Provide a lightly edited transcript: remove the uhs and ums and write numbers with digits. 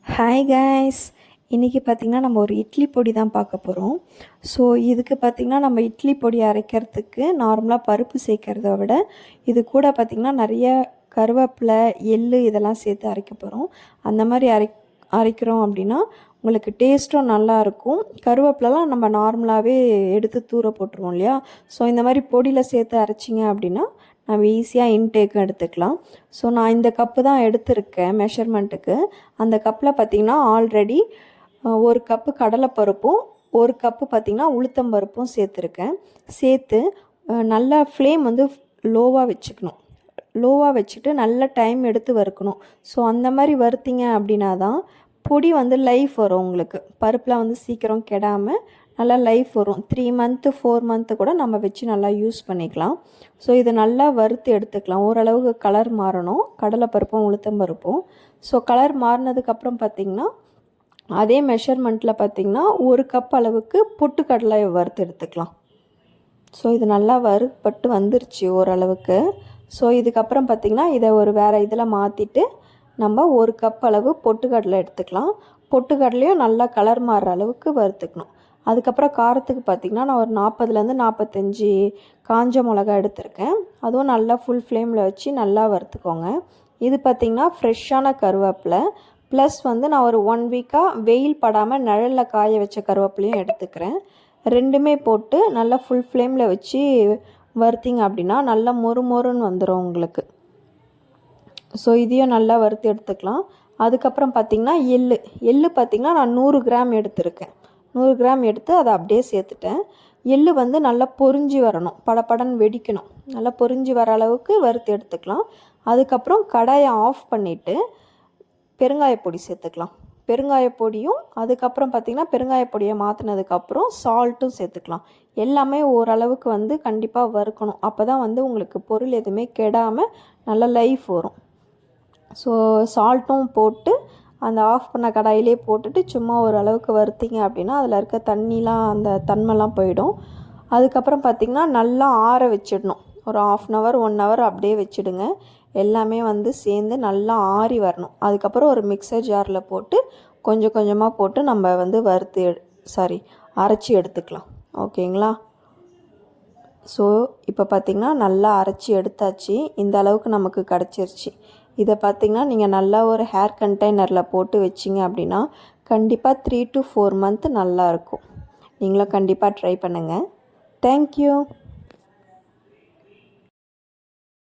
Hi guys, இன்றைக்கி பார்த்திங்கன்னா நம்ம ஒரு இட்லி பொடி தான் பார்க்க போகிறோம். ஸோ இதுக்கு பார்த்திங்கன்னா நம்ம இட்லி பொடி அரைக்கிறதுக்கு நார்மலாக பருப்பு சேர்க்குறத விட இது கூட பார்த்திங்கன்னா நிறைய கருவேப்பிலை, எள்ளு இதெல்லாம் சேர்த்து அரைக்க போகிறோம். அந்த மாதிரி அரைக்கிறோம் அப்படின்னா உங்களுக்கு டேஸ்ட்டும் நல்லாயிருக்கும். கருவேப்பிலலாம் நம்ம நார்மலாகவே எடுத்து தூர போட்டுருவோம் இல்லையா? ஸோ இந்த மாதிரி பொடியில் சேர்த்து அரைச்சிங்க அப்படின்னா நம்ம ஈஸியாக இன்டேக்கும் எடுத்துக்கலாம். ஸோ நான் இந்த கப்பு தான் எடுத்திருக்கேன் மெஷர்மெண்ட்டுக்கு. அந்த கப்பில் பார்த்திங்கன்னா ஆல்ரெடி ஒரு கப்பு கடலைப்பருப்பும் ஒரு கப்பு பார்த்திங்கன்னா உளுத்தம்பருப்பும் சேர்த்துருக்கேன். சேர்த்து நல்லா ஃப்ளேம் வந்து லோவாக வச்சுக்கணும். லோவாக வச்சுட்டு நல்ல டைம் எடுத்து வறுக்கணும். ஸோ அந்த மாதிரி வறுத்திங்க அப்படின்னா தான் பொடி வந்து லைஃப் வரும். உங்களுக்கு பருப்பில் வந்து சீக்கிரம் கெடாமல் நல்லா லைஃப் வரும். 3 மந்த்து 4 மந்த்து கூட நம்ம வச்சு நல்லா யூஸ் பண்ணிக்கலாம். ஸோ இதை நல்லா வறுத்து எடுத்துக்கலாம். ஓரளவுக்கு கலர் மாறணும், கடலைப்பருப்பும் உளுத்தம்பருப்பும். ஸோ கலர் மாறினதுக்கப்புறம் பார்த்திங்கன்னா அதே மெஷர்மெண்ட்டில் பார்த்திங்கன்னா ஒரு கப் அளவுக்கு பொட்டுக்கடலை வறுத்து எடுத்துக்கலாம். ஸோ இது நல்லா வறுப்பட்டு வந்துருச்சு ஓரளவுக்கு. ஸோ இதுக்கப்புறம் பார்த்திங்கன்னா இதை ஒரு வேறு இதில் மாற்றிட்டு நம்ம ஒரு கப் அளவு பொட்டுக்கடலை எடுத்துக்கலாம். பொட்டுக்கடலையும் நல்லா கலர் மாறுற அளவுக்கு வறுத்துக்கணும். அதுக்கப்புறம் காரத்துக்கு பார்த்திங்கன்னா நான் ஒரு 40லேருந்து 45 காஞ்ச மிளகா எடுத்திருக்கேன். அதுவும் நல்லா ஃபுல் ஃப்ளேமில் வச்சு நல்லா வறுத்துக்கோங்க. இது பார்த்திங்கன்னா ஃப்ரெஷ்ஷான கருவேப்பிலை ப்ளஸ் வந்து நான் ஒரு 1 வீக்காக வெயில் படாமல் நிழலில் காய வச்ச கருவேப்பிலையும் எடுத்துக்கிறேன். ரெண்டுமே போட்டு நல்லா ஃபுல் ஃப்ளேமில் வச்சு வறுத்திங்க அப்படின்னா நல்லா மொறுன்னு வந்துடும் உங்களுக்கு. ஸோ இதையும் நல்லா வறுத்து எடுத்துக்கலாம். அதுக்கப்புறம் பார்த்திங்கன்னா எள்ளு பார்த்திங்கன்னா நான் 100 கிராம் எடுத்திருக்கேன். 100 கிராம் எடுத்து அதை அப்படியே சேர்த்துட்டேன். எள்ளு வந்து நல்லா பொரிஞ்சு வரணும், படபடன்னு வெடிக்கணும். நல்லா பொரிஞ்சு வர அளவுக்கு வறுத்து எடுத்துக்கலாம். அதுக்கப்புறம் கடாயை ஆஃப் பண்ணிவிட்டு பெருங்காயப்பொடி சேர்த்துக்கலாம். பெருங்காயப்பொடியும் அதுக்கப்புறம் பார்த்திங்கன்னா பெருங்காயப்பொடியை மாற்றினதுக்கப்புறம் சால்ட்டும் சேர்த்துக்கலாம். எல்லாமே ஓரளவுக்கு வந்து கண்டிப்பாக வறுக்கணும். அப்போ தான் வந்து உங்களுக்கு பொருள் எதுவுமே கெடாமல் நல்லா லைஃப் வரும். ஸோ சால்ட்டும் போட்டு அந்த ஆஃப் பண்ண கடாயிலே போட்டுட்டு சும்மா ஓரளவுக்கு வறுத்திங்க அப்படின்னா அதில் இருக்க தண்ணிலாம் அந்த தன்மைலாம் போயிடும். அதுக்கப்புறம் பார்த்திங்கன்னா நல்லா ஆற வச்சிடணும். ஒரு 1/2 hour 1 hour அப்படியே வச்சுடுங்க. எல்லாமே வந்து சேர்ந்து நல்லா ஆறி வரணும். அதுக்கப்புறம் ஒரு மிக்சர் ஜாரில் போட்டு கொஞ்சம் கொஞ்சமாக போட்டு நம்ம வந்து அரைச்சி எடுத்துக்கலாம். ஓகேங்களா? ஸோ இப்போ பார்த்திங்கன்னா நல்லா அரைச்சி எடுத்தாச்சு. இந்த அளவுக்கு நமக்கு கிடச்சிருச்சு. இதை பார்த்திங்கன்னா நீங்கள் நல்லா ஒரு ஹேர் கண்டெய்னரில் போட்டு வச்சிங்க அப்படின்னா கண்டிப்பாக 3 to 4 மந்த் நல்லாயிருக்கும். நீங்களும் கண்டிப்பாக ட்ரை பண்ணுங்கள். தேங்க்யூ.